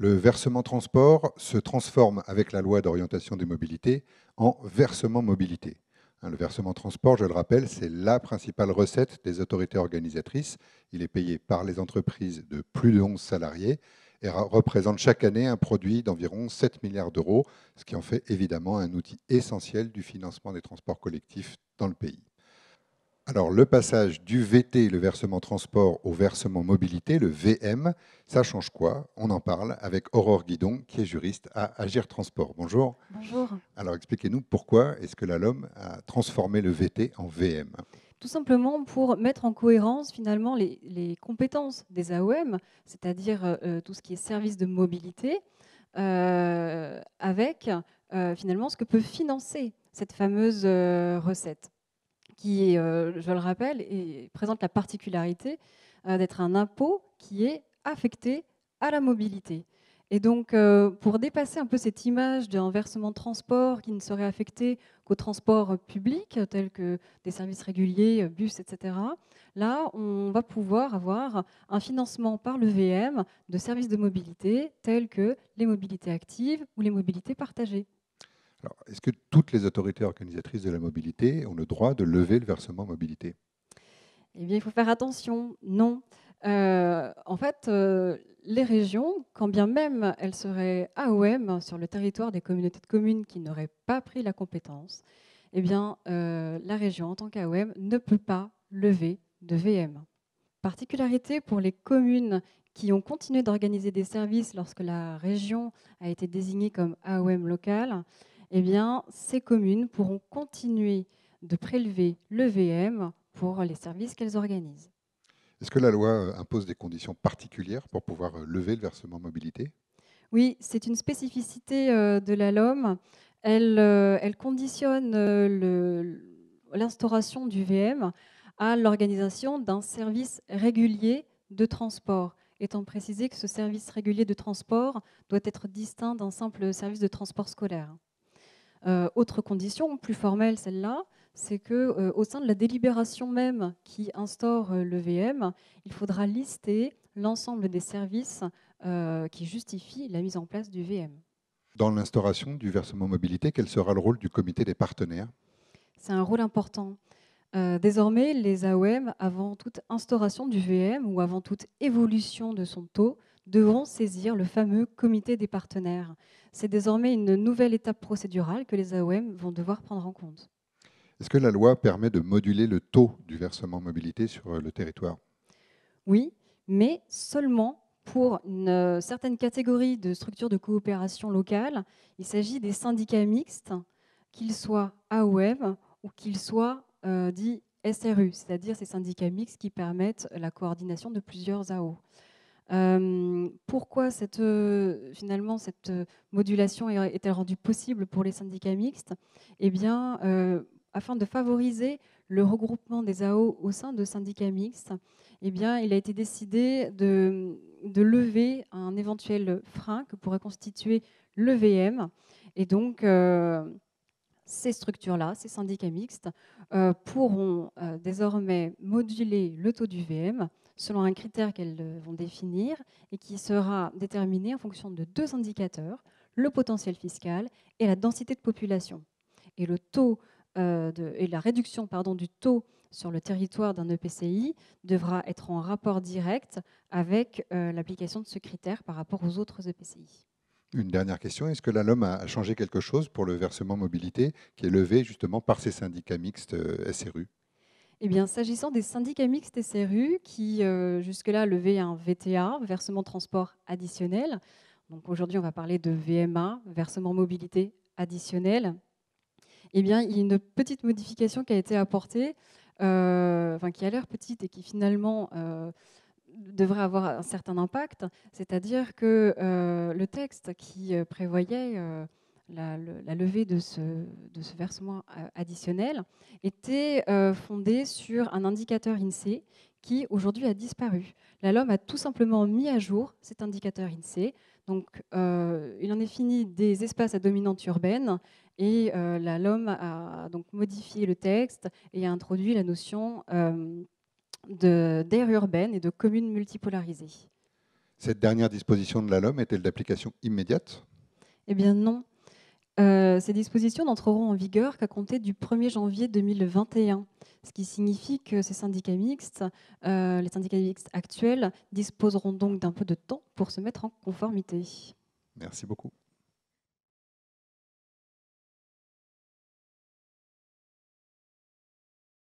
Le versement transport se transforme avec la loi d'orientation des mobilités en versement mobilité. Le versement transport, je le rappelle, c'est la principale recette des autorités organisatrices. Il est payé par les entreprises de plus de 11 salariés et représente chaque année un produit d'environ 7 milliards d'euros, ce qui en fait évidemment un outil essentiel du financement des transports collectifs dans le pays. Alors, le passage du VT, le versement transport, au versement mobilité, le VM, ça change quoi? On en parle avec Aurore Guidon, qui est juriste à Agir Transport. Bonjour. Bonjour. Alors, expliquez-nous pourquoi est-ce que la LOM a transformé le VT en VM? Tout simplement pour mettre en cohérence finalement les compétences des AOM, c'est-à-dire tout ce qui est service de mobilité, avec finalement ce que peut financer cette fameuse recette, qui, je le rappelle, présente la particularité d'être un impôt qui est affecté à la mobilité. Et donc, pour dépasser un peu cette image d'un versement de transport qui ne serait affecté qu'au transport public, tels que des services réguliers, bus, etc., là, on va pouvoir avoir un financement par le VM de services de mobilité tels que les mobilités actives ou les mobilités partagées. Alors, est-ce que toutes les autorités organisatrices de la mobilité ont le droit de lever le versement mobilité? Eh bien, il faut faire attention. Non. En fait, les régions, quand bien même elles seraient AOM sur le territoire des communautés de communes qui n'auraient pas pris la compétence, eh bien, la région, en tant qu'AOM, ne peut pas lever de VM. Particularité pour les communes qui ont continué d'organiser des services lorsque la région a été désignée comme AOM locale, eh bien, ces communes pourront continuer de prélever le VM pour les services qu'elles organisent. Est-ce que la loi impose des conditions particulières pour pouvoir lever le versement mobilité? Oui, c'est une spécificité de la LOM. Elle conditionne l'instauration du VM à l'organisation d'un service régulier de transport, étant précisé que ce service régulier de transport doit être distinct d'un simple service de transport scolaire. Autre condition, plus formelle celle-là, c'est que au sein de la délibération même qui instaure le VM, il faudra lister l'ensemble des services qui justifient la mise en place du VM. Dans l'instauration du versement mobilité, quel sera le rôle du comité des partenaires? C'est un rôle important. Désormais, les AOM, avant toute instauration du VM ou avant toute évolution de son taux, devront saisir le fameux comité des partenaires. C'est désormais une nouvelle étape procédurale que les AOM vont devoir prendre en compte. Est-ce que la loi permet de moduler le taux du versement mobilité sur le territoire? Oui, mais seulement pour une certaine catégorie de structures de coopération locale. Il s'agit des syndicats mixtes, qu'ils soient AOM ou qu'ils soient dits SRU, c'est-à-dire ces syndicats mixtes qui permettent la coordination de plusieurs AO. Pourquoi finalement cette modulation est-elle rendue possible pour les syndicats mixtes? Eh bien, afin de favoriser le regroupement des AO au sein de syndicats mixtes, eh bien, il a été décidé de lever un éventuel frein que pourrait constituer le VM. Et donc, ces structures-là, ces syndicats mixtes, pourront désormais moduler le taux du VM selon un critère qu'elles vont définir et qui sera déterminé en fonction de deux indicateurs, le potentiel fiscal et la densité de population. Et le taux et la réduction du taux sur le territoire d'un EPCI devra être en rapport direct avec l'application de ce critère par rapport aux autres EPCI. Une dernière question, est-ce que la LOM a changé quelque chose pour le versement mobilité qui est levé justement par ces syndicats mixtes SRU? Eh bien, s'agissant des syndicats mixtes SRU qui, jusque-là, levaient un VTA, versement transport additionnel, donc aujourd'hui, on va parler de VMA, versement mobilité additionnel, eh bien, il y a une petite modification qui a été apportée, enfin, qui a l'air petite et qui finalement devrait avoir un certain impact, c'est-à-dire que le texte qui prévoyait la levée de ce versement additionnel était fondé sur un indicateur INSEE qui aujourd'hui a disparu. La LOM a tout simplement mis à jour cet indicateur INSEE. Donc, il en est fini des espaces à dominante urbaine et la LOM a donc modifié le texte et a introduit la notion d'aire urbaine et de communes multipolarisées. Cette dernière disposition de la LOM est-elle d'application immédiate? Eh bien non. Ces dispositions n'entreront en vigueur qu'à compter du 1er janvier 2021, ce qui signifie que ces syndicats mixtes, les syndicats mixtes actuels, disposeront donc d'un peu de temps pour se mettre en conformité. Merci beaucoup.